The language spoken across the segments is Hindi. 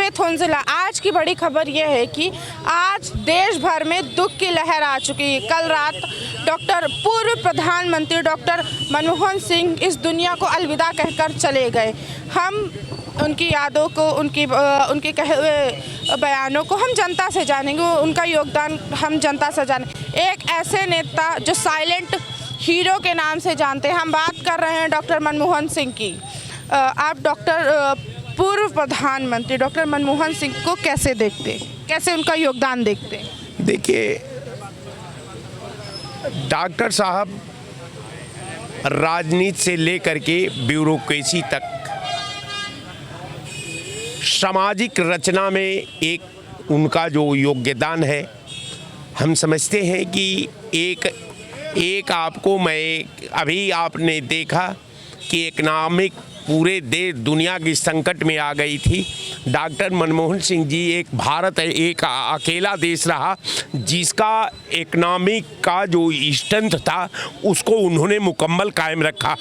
स्मिथ हुंजला। आज की बड़ी खबर यह है कि आज देश भर में दुख की लहर आ चुकी है। कल रात डॉक्टर पूर्व प्रधानमंत्री डॉक्टर मनमोहन सिंह इस दुनिया को अलविदा कहकर चले गए। हम उनकी यादों को, उनके कहे हुए बयानों को हम जनता से जानेंगे, उनका योगदान हम जनता से जानेंगे। एक ऐसे नेता जो साइलेंट हीरो के नाम से जानते हैं, हम बात कर रहे हैं डॉक्टर मनमोहन सिंह की। आप पूर्व प्रधानमंत्री डॉक्टर मनमोहन सिंह को कैसे देखते, कैसे उनका योगदान देखते? देखिए, डॉक्टर साहब राजनीति से लेकर के ब्यूरोक्रेसी तक सामाजिक रचना में एक उनका जो योगदान है, हम समझते हैं कि एक आपको मैं अभी आपने देखा कि इकनॉमिक पूरे देश दुनिया की संकट में आ गई थी। डॉक्टर मनमोहन सिंह जी भारत एक अकेला देश रहा जिसका इकनॉमिक का जो स्ट्रेंथ था उसको उन्होंने मुकम्मल कायम रखा।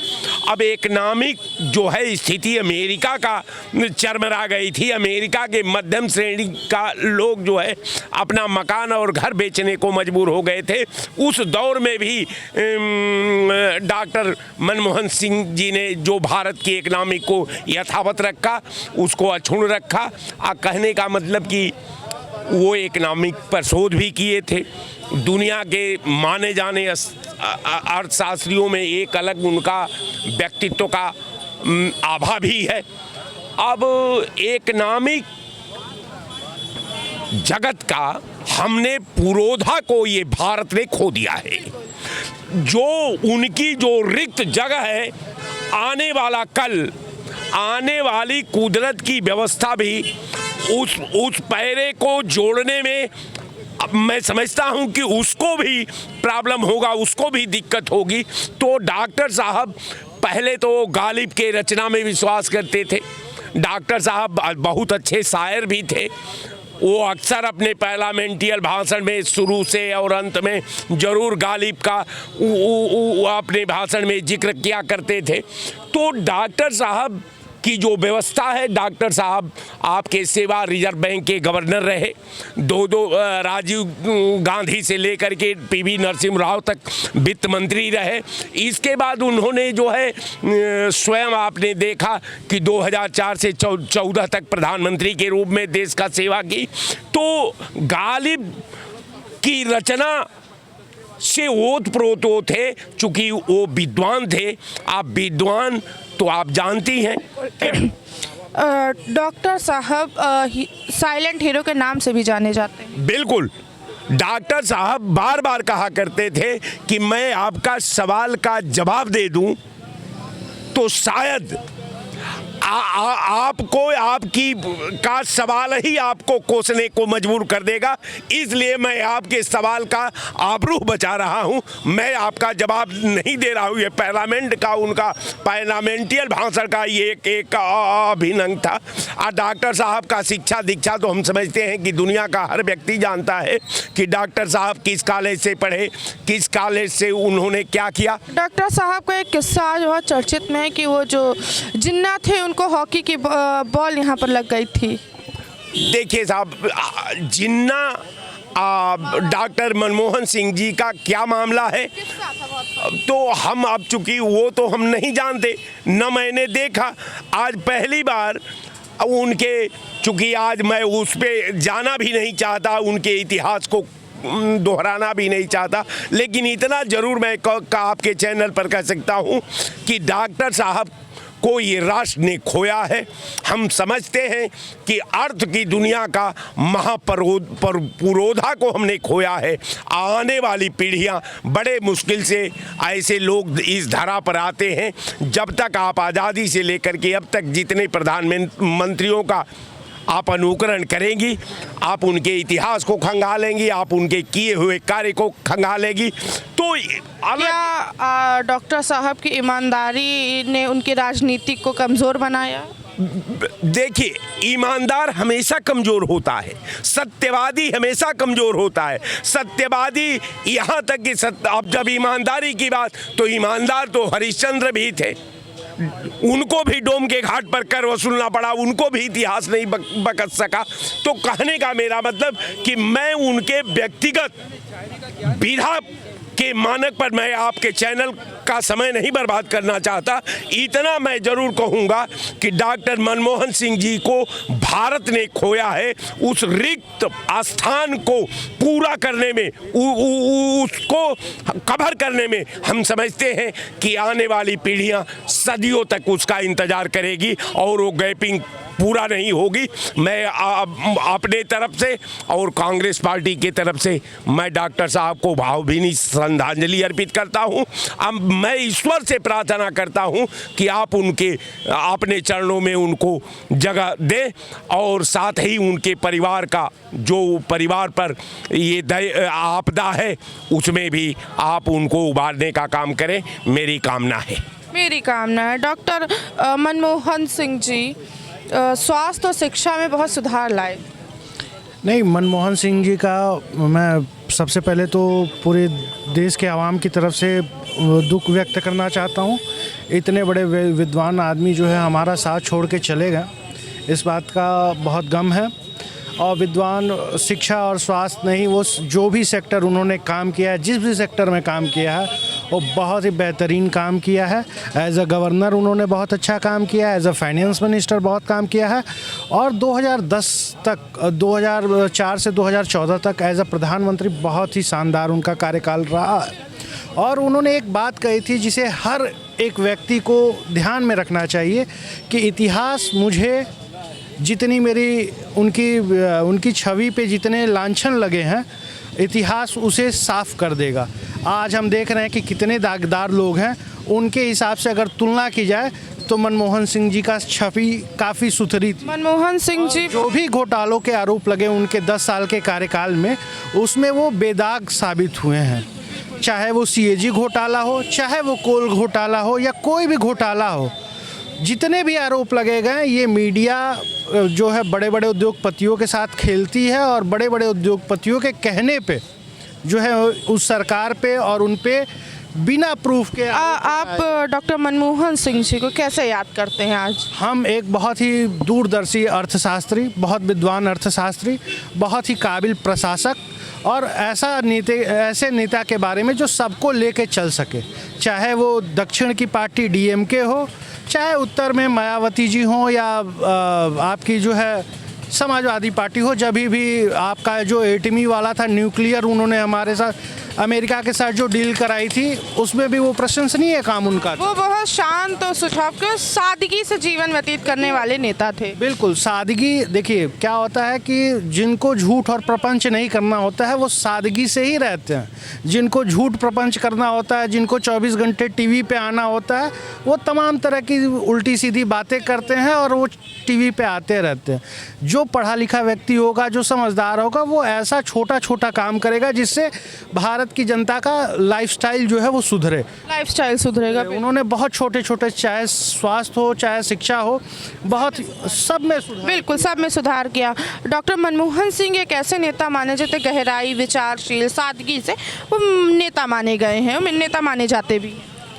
अब इकनॉमिक जो है स्थिति अमेरिका का चरमरा गई थी। अमेरिका के मध्यम श्रेणी का लोग जो है अपना मकान और घर बेचने को मजबूर हो गए थे। उस दौर में भी डॉक्टर मनमोहन सिंह जी ने जो भारत की इकनॉमिक को यथावत रखा, उसको अक्षुण्ण रखा। कहने का मतलब कि वो इकनॉमिक पर शोध भी किए थे। दुनिया के माने जाने अर्थशास्त्रियों में एक अलग उनका व्यक्तित्व का आभा भी है। अब इकनॉमिक जगत का हमने पुरोधा को ये भारत ने खो दिया है। जो उनकी जो रिक्त जगह है, आने वाला कल, आने वाली कुदरत की व्यवस्था भी उस पैरे को जोड़ने में मैं समझता हूं कि उसको भी प्रॉब्लम होगा, उसको भी दिक्कत होगी। तो डॉक्टर साहब पहले तो गालिब के रचना में विश्वास करते थे। डॉक्टर साहब बहुत अच्छे शायर भी थे। वो अक्सर अपने पार्लियामेंटियल भाषण में शुरू से और अंत में ज़रूर गालिब का अपने भाषण में जिक्र किया करते थे। तो डॉक्टर साहब की जो व्यवस्था है, डॉक्टर साहब आपके सेवा रिजर्व बैंक के गवर्नर रहे, दो राजीव गांधी से लेकर के पीवी नरसिम्हा राव तक वित्त मंत्री रहे। इसके बाद उन्होंने जो है स्वयं आपने देखा कि 2004 से 14 तक प्रधानमंत्री के रूप में देश का सेवा की। तो गालिब की रचना से ओतप्रोत थे, चूँकि वो विद्वान थे। आप विद्वान तो आप जानती हैं। डॉक्टर साहब साइलेंट हीरो के नाम से भी जाने जाते हैं। बिल्कुल। डॉक्टर साहब बार बार कहा करते थे कि मैं आपका सवाल का जवाब दे दूं तो शायद आपको आपकी का सवाल ही आपको कोसने को मजबूर कर देगा। इसलिए मैं आपके सवाल का आबरू बचा रहा हूं, मैं आपका जवाब नहीं दे रहा हूं। ये पार्लियामेंट का उनका पार्लियामेंटियल भाषण का ये एक अभिनंग था। और डॉक्टर साहब का शिक्षा दीक्षा तो हम समझते हैं कि दुनिया का हर व्यक्ति जानता है कि डॉक्टर साहब किस कॉलेज से पढ़े, किस कॉलेज से उन्होंने क्या किया। डॉक्टर साहब का एक किस्सा आज बहुत चर्चित में है कि वो जो जिन्ना थे उनको हॉकी की बॉल यहाँ पर लग गई थी। देखिए साहब, जिन्ना डॉक्टर मनमोहन सिंह जी का क्या मामला है तो हम अब चूंकि वो तो हम नहीं जानते, न मैंने देखा। आज पहली बार उनके, चूंकि आज मैं उस पे जाना भी नहीं चाहता, उनके इतिहास को दोहराना भी नहीं चाहता, लेकिन इतना ज़रूर मैं आपके चैनल पर कह सकता हूँ कि डॉक्टर साहब को ये राष्ट्र ने खोया है। हम समझते हैं कि अर्थ की दुनिया का पुरोधा को हमने खोया है। आने वाली पीढ़ियां बड़े मुश्किल से ऐसे लोग इस धरा पर आते हैं। जब तक आप आज़ादी से लेकर के अब तक जितने प्रधानमंत्रियों का आप अनुकरण करेंगी, आप उनके इतिहास को खंगालेंगी, आप उनके किए हुए कार्य को खंगालेंगी। तो क्या डॉक्टर साहब की ईमानदारी ने उनकी राजनीति को कमज़ोर बनाया? देखिए, ईमानदार हमेशा कमज़ोर होता है, सत्यवादी हमेशा कमज़ोर होता है। सत्यवादी यहाँ तक कि अब जब ईमानदारी की बात, तो ईमानदार तो हरिश्चंद्र भी थे। उनको भी डोम के घाट पर कर वसूलना पड़ा, उनको भी इतिहास नहीं बकस सका। तो कहने का मेरा मतलब कि मैं उनके व्यक्तिगत विधा के मानक पर मैं आपके चैनल का समय नहीं बर्बाद करना चाहता। इतना मैं जरूर कहूँगा कि डॉक्टर मनमोहन सिंह जी को भारत ने खोया है। उस रिक्त स्थान को पूरा करने में, उसको कवर करने में हम समझते हैं कि आने वाली पीढ़ियां सदियों तक उसका इंतजार करेगी और वो गैपिंग पूरा नहीं होगी। मैं अपने तरफ से और कांग्रेस पार्टी की तरफ से मैं डॉक्टर साहब को भावभीनी श्रद्धांजलि अर्पित करता हूं। अब मैं ईश्वर से प्रार्थना करता हूं कि आप उनके अपने चरणों में उनको जगह दें और साथ ही उनके परिवार का, जो परिवार पर ये आपदा है, उसमें भी आप उनको उबारने का काम करें, मेरी कामना है। मेरी कामना है। डॉक्टर मनमोहन सिंह जी स्वास्थ्य और शिक्षा में बहुत सुधार लाए। नहीं, मनमोहन सिंह जी का मैं सबसे पहले तो पूरे देश के आवाम की तरफ से दुख व्यक्त करना चाहता हूँ। इतने बड़े विद्वान आदमी जो है हमारा साथ छोड़ के चले गए, इस बात का बहुत गम है। और विद्वान शिक्षा और स्वास्थ्य नहीं, वो जो भी सेक्टर उन्होंने काम किया है, जिस भी सेक्टर में काम किया है, वो बहुत ही बेहतरीन काम किया है। एज अ गवर्नर उन्होंने बहुत अच्छा काम किया है, एज अ फाइनेंस मिनिस्टर बहुत काम किया है, और 2010 तक, 2004 से 2014 तक एज अ प्रधानमंत्री बहुत ही शानदार उनका कार्यकाल रहा। और उन्होंने एक बात कही थी जिसे हर एक व्यक्ति को ध्यान में रखना चाहिए कि इतिहास मुझे जितनी मेरी उनकी छवि पे जितने लांछन लगे हैं, इतिहास उसे साफ कर देगा। आज हम देख रहे हैं कि कितने दागदार लोग हैं, उनके हिसाब से अगर तुलना की जाए तो मनमोहन सिंह जी का छवि काफ़ी सुथरी थी। मनमोहन सिंह जी जो भी घोटालों के आरोप लगे उनके 10 साल के कार्यकाल में, उसमें वो बेदाग साबित हुए हैं। चाहे वो CAG घोटाला हो, चाहे वो कोल घोटाला हो, या कोई भी घोटाला हो, जितने भी आरोप लगे गए, ये मीडिया जो है बड़े बड़े उद्योगपतियों के साथ खेलती है और बड़े बड़े उद्योगपतियों के कहने पे जो है उस सरकार पे और उन पे बिना प्रूफ के आप डॉक्टर मनमोहन सिंह जी को कैसे याद करते हैं आज? हम एक बहुत ही दूरदर्शी अर्थशास्त्री, बहुत विद्वान अर्थशास्त्री, बहुत ही काबिल प्रशासक और ऐसे नेता के बारे में जो सबको लेके चल सके, चाहे वो दक्षिण की पार्टी DMK हो, चाहे उत्तर में मायावती जी हो, या आपकी जो है समाजवादी पार्टी हो। जब भी आपका जो एटमी वाला था, न्यूक्लियर, उन्होंने हमारे साथ अमेरिका के साथ जो डील कराई थी, उसमें भी वो प्रशंसनीय काम उनका था। वो बहुत शांत और सुझाव के सादगी से जीवन व्यतीत करने वाले नेता थे। बिल्कुल सादगी। देखिए क्या होता है कि जिनको झूठ और प्रपंच नहीं करना होता है, वो सादगी से ही रहते हैं। जिनको झूठ प्रपंच करना होता है, जिनको 24 घंटे TV पे आना होता है, वो तमाम तरह की उल्टी सीधी बातें करते हैं और वो TV पे आते रहते हैं। जो पढ़ा लिखा व्यक्ति होगा, जो समझदार होगा, वो ऐसा छोटा छोटा काम करेगा जिससे भारत की जनता का लाइफस्टाइल जो है वो सुधरे, लाइफस्टाइल सुधरेगा। उन्होंने बहुत छोटे छोटे, चाहे स्वास्थ्य हो, चाहे शिक्षा हो, बहुत सब में सुधार, बिल्कुल सब में सुधार किया। डॉक्टर मनमोहन सिंह एक ऐसे नेता माने जाते, गहराई, विचारशील, सादगी से वो नेता माने गए हैं, नेता माने जाते भी।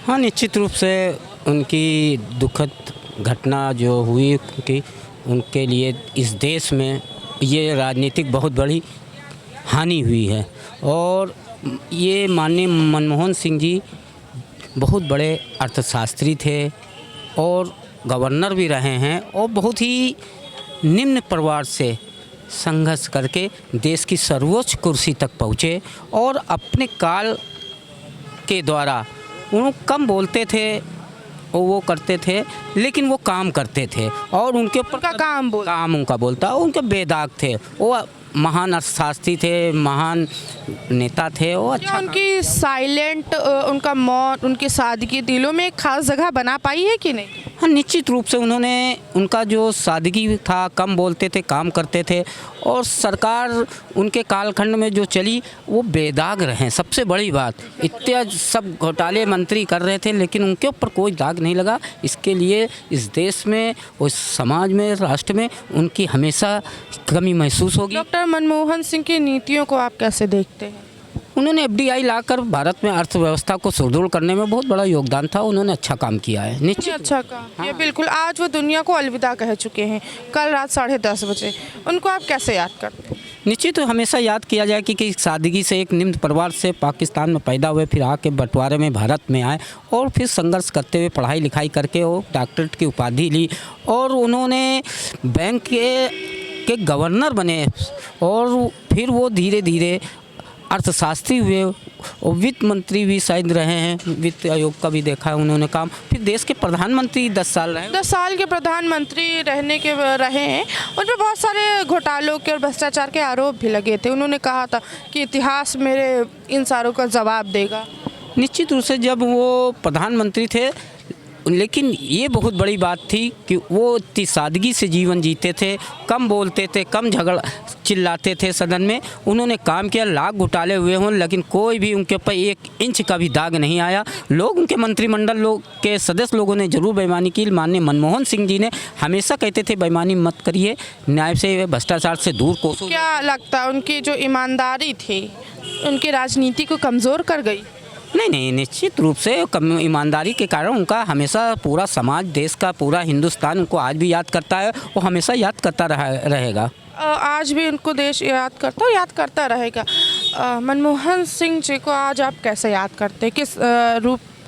हाँ, निश्चित रूप से उनकी दुखद घटना जो हुई, उनके लिए इस देश में ये राजनीतिक बहुत बड़ी हानि हुई है। और ये माननीय मनमोहन सिंह जी बहुत बड़े अर्थशास्त्री थे और गवर्नर भी रहे हैं, और बहुत ही निम्न परिवार से संघर्ष करके देश की सर्वोच्च कुर्सी तक पहुँचे। और अपने काल के द्वारा वो कम बोलते थे और वो करते थे, लेकिन वो काम करते थे, और उनके ऊपर काम उनका बोलता, उनके बेदाग थे। वो महान अर्थशास्त्री थे, महान नेता थे। वो अच्छा, उनकी साइलेंट, उनका मौत, उनकी सादगी दिलों में एक खास जगह बना पाई है कि नहीं? हाँ, निश्चित रूप से उन्होंने, उनका जो सादगी था, कम बोलते थे, काम करते थे, और सरकार उनके कालखंड में जो चली वो बेदाग रहे। सबसे बड़ी बात, इतने सब घोटाले मंत्री कर रहे थे, लेकिन उनके ऊपर कोई दाग नहीं लगा। इसके लिए इस देश में, उस समाज में, राष्ट्र में उनकी हमेशा कमी महसूस होगी। डॉक्टर मनमोहन सिंह की नीतियों को आप कैसे देखते हैं? उन्होंने एफडीआई लाकर भारत में अर्थव्यवस्था को सुदृढ़ करने में बहुत बड़ा योगदान था। उन्होंने अच्छा काम किया है, ये निश्चित। अच्छा कहा, ये बिल्कुल। आज वो दुनिया को अलविदा कह चुके हैं, कल रात 10:30 बजे। उनको आप कैसे याद करते हैं? निश्चित हमेशा याद किया जाए कि सादगी से एक निम्न परिवार से पाकिस्तान में पैदा हुए, फिर आके बंटवारे में भारत में आए और फिर संघर्ष करते हुए पढ़ाई लिखाई करके वो डॉक्टरेट की उपाधि ली और उन्होंने बैंक के गवर्नर बने और फिर वो धीरे धीरे अर्थशास्त्री हुए और वित्त मंत्री भी शायद रहे हैं, वित्त आयोग का भी देखा है उन्होंने काम। फिर देश के प्रधानमंत्री 10 साल रहे। 10 साल के प्रधानमंत्री रहे हैं। उन पर बहुत सारे घोटालों के और भ्रष्टाचार के आरोप भी लगे थे। उन्होंने कहा था कि इतिहास मेरे इन सारों का जवाब देगा। निश्चित रूप से जब वो प्रधानमंत्री थे, लेकिन ये बहुत बड़ी बात थी कि वो इतनी सादगी से जीवन जीते थे, कम बोलते थे, कम चिल्लाते थे सदन में। उन्होंने काम किया, लाख घोटाले हुए हों लेकिन कोई भी उनके ऊपर 1 इंच का भी दाग नहीं आया। लोग, उनके मंत्रिमंडल के सदस्य लोगों ने जरूर बेईमानी की। माननीय मनमोहन सिंह जी ने हमेशा कहते थे बेईमानी मत करिए, न्याय से, भ्रष्टाचार से दूर कोसो। क्या लगता है उनकी जो ईमानदारी थी उनकी राजनीति को कमज़ोर कर गई? नहीं, निश्चित रूप से ईमानदारी के कारण उनका हमेशा पूरा समाज, देश का पूरा हिंदुस्तान उनको आज भी याद करता है, वो हमेशा याद करता रहेगा। आज भी उनको देश याद करता रहेगा। मनमोहन सिंह जी को आज आप कैसे याद करते हैं?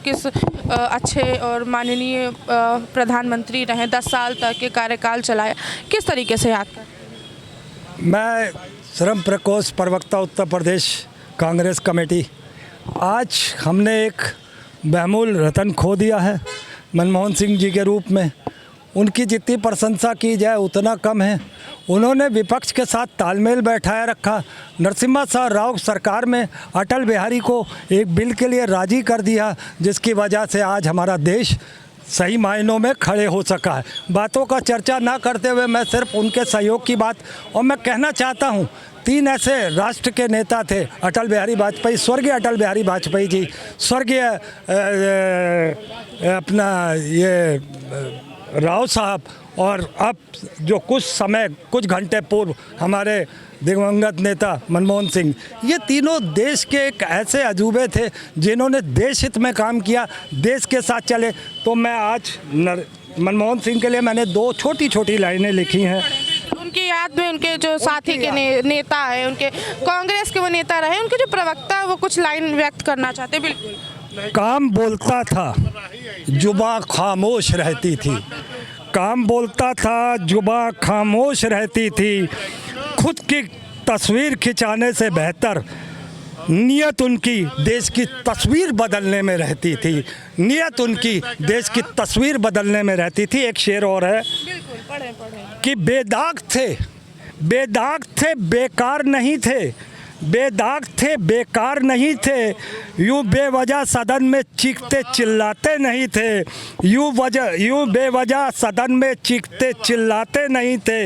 किस अच्छे और माननीय प्रधानमंत्री रहे, 10 साल तक के कार्यकाल चलाया, किस तरीके से याद करते? मैं श्रम प्रकोष्ठ प्रवक्ता उत्तर प्रदेश कांग्रेस कमेटी। आज हमने एक बहुमूल्य रतन खो दिया है मनमोहन सिंह जी के रूप में। उनकी जितनी प्रशंसा की जाए उतना कम है। उन्होंने विपक्ष के साथ तालमेल बैठाया रखा। नरसिम्हा राव सरकार में अटल बिहारी को एक बिल के लिए राजी कर दिया, जिसकी वजह से आज हमारा देश सही मायनों में खड़े हो सका है। बातों का चर्चा ना करते हुए मैं सिर्फ उनके सहयोग की बात, और मैं कहना चाहता हूँ 3 ऐसे राष्ट्र के नेता थे, अटल बिहारी वाजपेयी, स्वर्गीय अटल बिहारी वाजपेयी जी, स्वर्गीय अपना ये राव साहब, और अब जो कुछ घंटे पूर्व हमारे दिवंगत नेता मनमोहन सिंह। ये तीनों देश के एक ऐसे अजूबे थे जिन्होंने देश हित में काम किया, देश के साथ चले। तो मैं आज मनमोहन सिंह के लिए मैंने 2 छोटी लाइनें लिखी हैं। उनकी याद में उनके जो साथी के नेता है, उनके कांग्रेस के वो नेता रहे, उनके जो प्रवक्ता है वो कुछ लाइन व्यक्त करना चाहते। बिल्कुल। काम बोलता था, जुबां खामोश रहती थी। काम बोलता था, जुबां खामोश रहती थी। खुद की तस्वीर खिंचाने से बेहतर नियत उनकी देश की तस्वीर बदलने में रहती थी। नियत उनकी देश की तस्वीर बदलने में रहती थी। एक शेर और है कि बेदाग थे, बेकार नहीं थे, बेदाग थे, बेकार नहीं थे, यूँ बेवजह सदन में चीखते चिल्लाते नहीं थे, यूँ बेवजह सदन में चीखते चिल्लाते नहीं थे,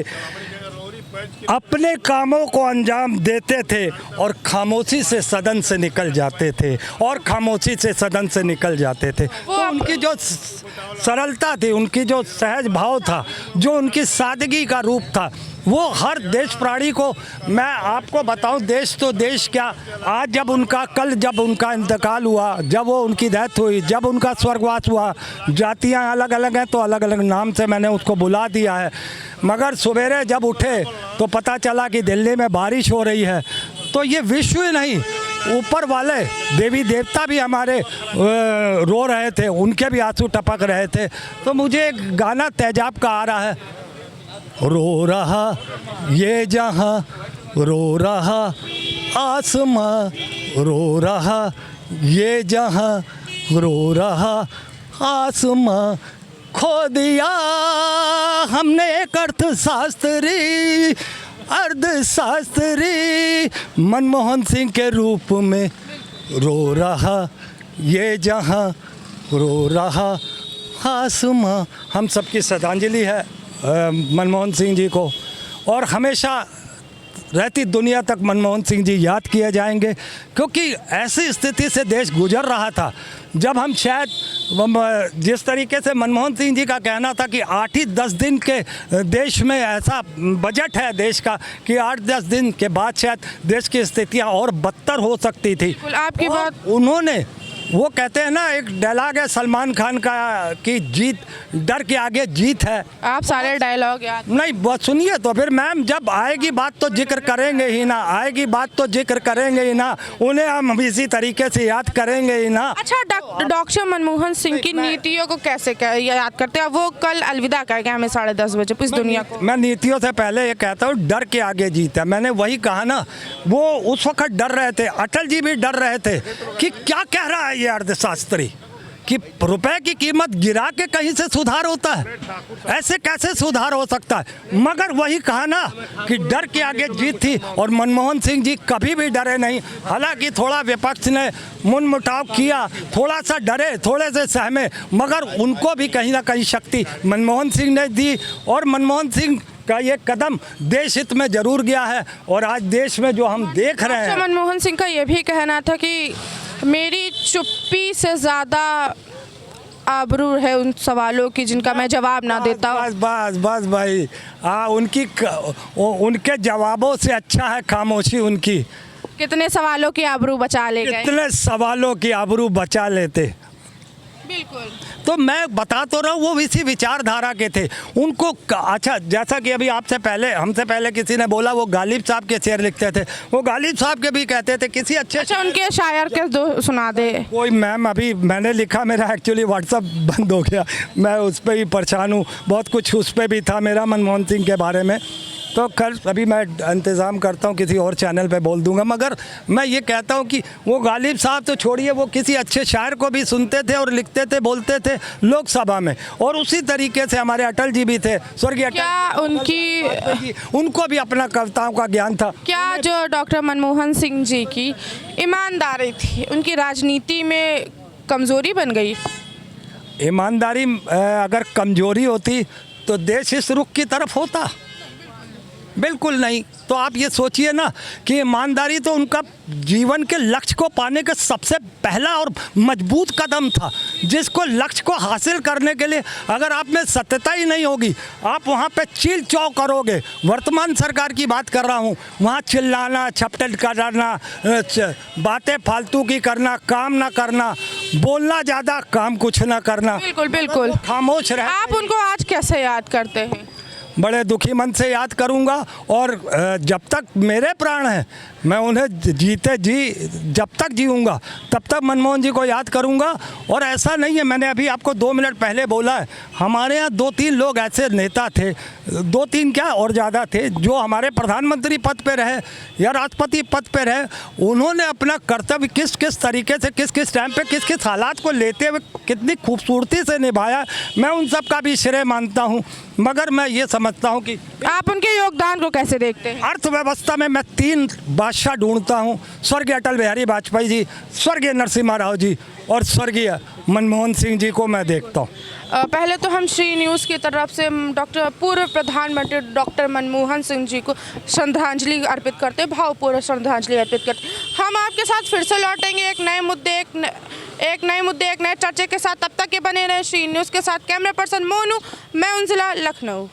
अपने कामों को अंजाम देते थे और खामोशी से सदन से निकल जाते थे, और खामोशी से सदन से निकल जाते थे। तो उनकी जो सरलता थी, उनकी जो सहज भाव था, जो उनकी सादगी का रूप था, वो हर देश प्राणी को, मैं आपको बताऊं, देश तो देश क्या, आज जब उनका इंतकाल हुआ, जब वो उनकी डेथ हुई, जब उनका स्वर्गवास हुआ, जातियां अलग अलग हैं तो अलग अलग नाम से मैंने उसको बुला दिया है, मगर सवेरे जब उठे तो पता चला कि दिल्ली में बारिश हो रही है। तो ये विश्व ही नहीं, ऊपर वाले देवी देवता भी हमारे रो रहे थे, उनके भी आंसू टपक रहे थे। तो मुझे एक गाना तेजाब का आ रहा है, रो रहा ये जहां, रो रहा आसमां, रो रहा ये जहां, रो रहा आसमां, खो दिया हमने एक अर्थशास्त्री मनमोहन सिंह के रूप में, रो रहा ये जहां, रो रहा आसमां। हम सबकी श्रद्धांजलि है मनमोहन सिंह जी को, और हमेशा रहती दुनिया तक मनमोहन सिंह जी याद किए जाएंगे, क्योंकि ऐसी स्थिति से देश गुजर रहा था जब हम शायद जिस तरीके से मनमोहन सिंह जी का कहना था कि 8 ही 10 दिन के देश में ऐसा बजट है देश का कि 8-10 दिन के बाद शायद देश की स्थितियां और बदतर हो सकती थी। आपकी और बात उन्होंने, वो कहते हैं ना, एक डायलॉग है सलमान खान का कि जीत डर के आगे जीत है। आप सारे डायलॉग याद नहीं बस सुनिए तो फिर मैम, जब आएगी बात तो जिक्र करेंगे ही ना, आएगी बात तो जिक्र करेंगे ही ना, उन्हें हम इसी तरीके से याद करेंगे ही ना। अच्छा, डॉक्टर मनमोहन सिंह की नीतियों को कैसे याद करते हैं? वो कल अलविदा कह गए हमें 10:30 बजे इस दुनिया को। मैं नीतियों से पहले ये कहता हूँ, डर के आगे जीत है। मैंने वही कहा ना, वो उस वक्त डर रहे थे, अटल जी भी डर रहे थे कि क्या कह रहा है ये अर्थशास्त्री कि रुपए की कीमत गिरा के कहीं से सुधार होता है, ऐसे कैसे सुधार हो सकता है। मगर वही कहा ना कि डर के आगे जीत थी, और मनमोहन सिंह जी कभी भी डरे नहीं। हालांकि थोड़ा विपक्ष ने मुनमुटाव किया, थोड़ा सा डरे, थोड़े से सहमे, मगर उनको भी कहीं ना कहीं शक्ति मनमोहन सिंह ने दी, और मनमोहन सिंह का ये कदम देश हित में जरूर गया है। और आज देश में जो हम देख रहे हैं, मनमोहन सिंह का ये भी कहना था कि मेरी चुप्पी से ज़्यादा आबरू है उन सवालों की जिनका मैं जवाब ना देता हूँ। बस बस बस भाई, उनके जवाबों से अच्छा है खामोशी उनकी। कितने सवालों की आबरू बचा ले गए। कितने सवालों की आबरू बचा लेते। बिल्कुल। तो मैं बता तो रहा हूँ, वो इसी विचारधारा के थे। उनको अच्छा, जैसा कि अभी आपसे पहले, हमसे पहले किसी ने बोला वो गालिब साहब के शेर लिखते थे, वो गालिब साहब के भी कहते थे किसी अच्छे। अच्छा, उनके शायर के दो सुना दे कोई। मैम अभी मैंने लिखा, मेरा एक्चुअली व्हाट्सअप बंद हो गया, मैं उस पर ही परेशान हूँ। बहुत कुछ उस पर भी था मेरा मनमोहन सिंह के बारे में, तो कल अभी मैं इंतज़ाम करता हूँ, किसी और चैनल पे बोल दूंगा। मगर मैं ये कहता हूँ कि वो गालिब साहब तो छोड़िए, वो किसी अच्छे शायर को भी सुनते थे और लिखते थे, बोलते थे लोकसभा में। और उसी तरीके से हमारे अटल जी भी थे, स्वर्गीय अटल। क्या उनको भी अपना कविताओं का ज्ञान था। क्या जो डॉक्टर मनमोहन सिंह जी की ईमानदारी थी, उनकी राजनीति में कमज़ोरी बन गई? ईमानदारी अगर कमजोरी होती तो देश इस रुख की तरफ होता? बिल्कुल नहीं। तो आप ये सोचिए ना कि ईमानदारी तो उनका जीवन के लक्ष्य को पाने का सबसे पहला और मजबूत कदम था, जिसको लक्ष्य को हासिल करने के लिए अगर आप में सत्यता ही नहीं होगी, आप वहाँ पे चील चौ करोगे। वर्तमान सरकार की बात कर रहा हूँ, वहाँ चिल्लाना, छपटल करना, बातें फालतू की करना, काम ना करना, बोलना ज़्यादा, काम कुछ ना करना। बिल्कुल बिल्कुल। खामोश रहे। आप उनको आज कैसे याद करते हैं? बड़े दुखी मन से याद करूंगा, और जब तक मेरे प्राण हैं मैं उन्हें जब तक जीऊंगा तब तक मनमोहन जी को याद करूंगा। और ऐसा नहीं है, मैंने अभी आपको 2 मिनट पहले बोला है, हमारे यहाँ 2-3 लोग ऐसे नेता थे, 2-3 क्या और ज़्यादा थे, जो हमारे प्रधानमंत्री पद पे रहे या राष्ट्रपति पद पे रहे। उन्होंने अपना कर्तव्य किस किस तरीके से, किस किस टाइम पे, किस किस हालात को लेते हुए कितनी खूबसूरती से निभाया, मैं उन सब का भी श्रेय मानता हूँ। मगर मैं ये समझता हूँ कि आप उनके योगदान को कैसे देखते हैं? अर्थव्यवस्था में मैं 3 बादशाह ढूंढता हूँ, स्वर्गीय अटल बिहारी वाजपेयी जी, स्वर्गीय नरसिम्हा राव जी और स्वर्गीय मनमोहन सिंह जी को मैं देखता हूँ। पहले तो हम श्री न्यूज़ की तरफ से डॉक्टर पूर्व प्रधानमंत्री डॉक्टर मनमोहन सिंह जी को श्रद्धांजलि अर्पित करते, भावपूर्ण श्रद्धांजलि अर्पित करते। हम आपके साथ फिर से लौटेंगे एक नए मुद्दे, एक नए चर्चे के साथ। तब तक के बने रहे श्री न्यूज़ के साथ। कैमरा पर्सन मोनू, मैं उनजिला, लखनऊ।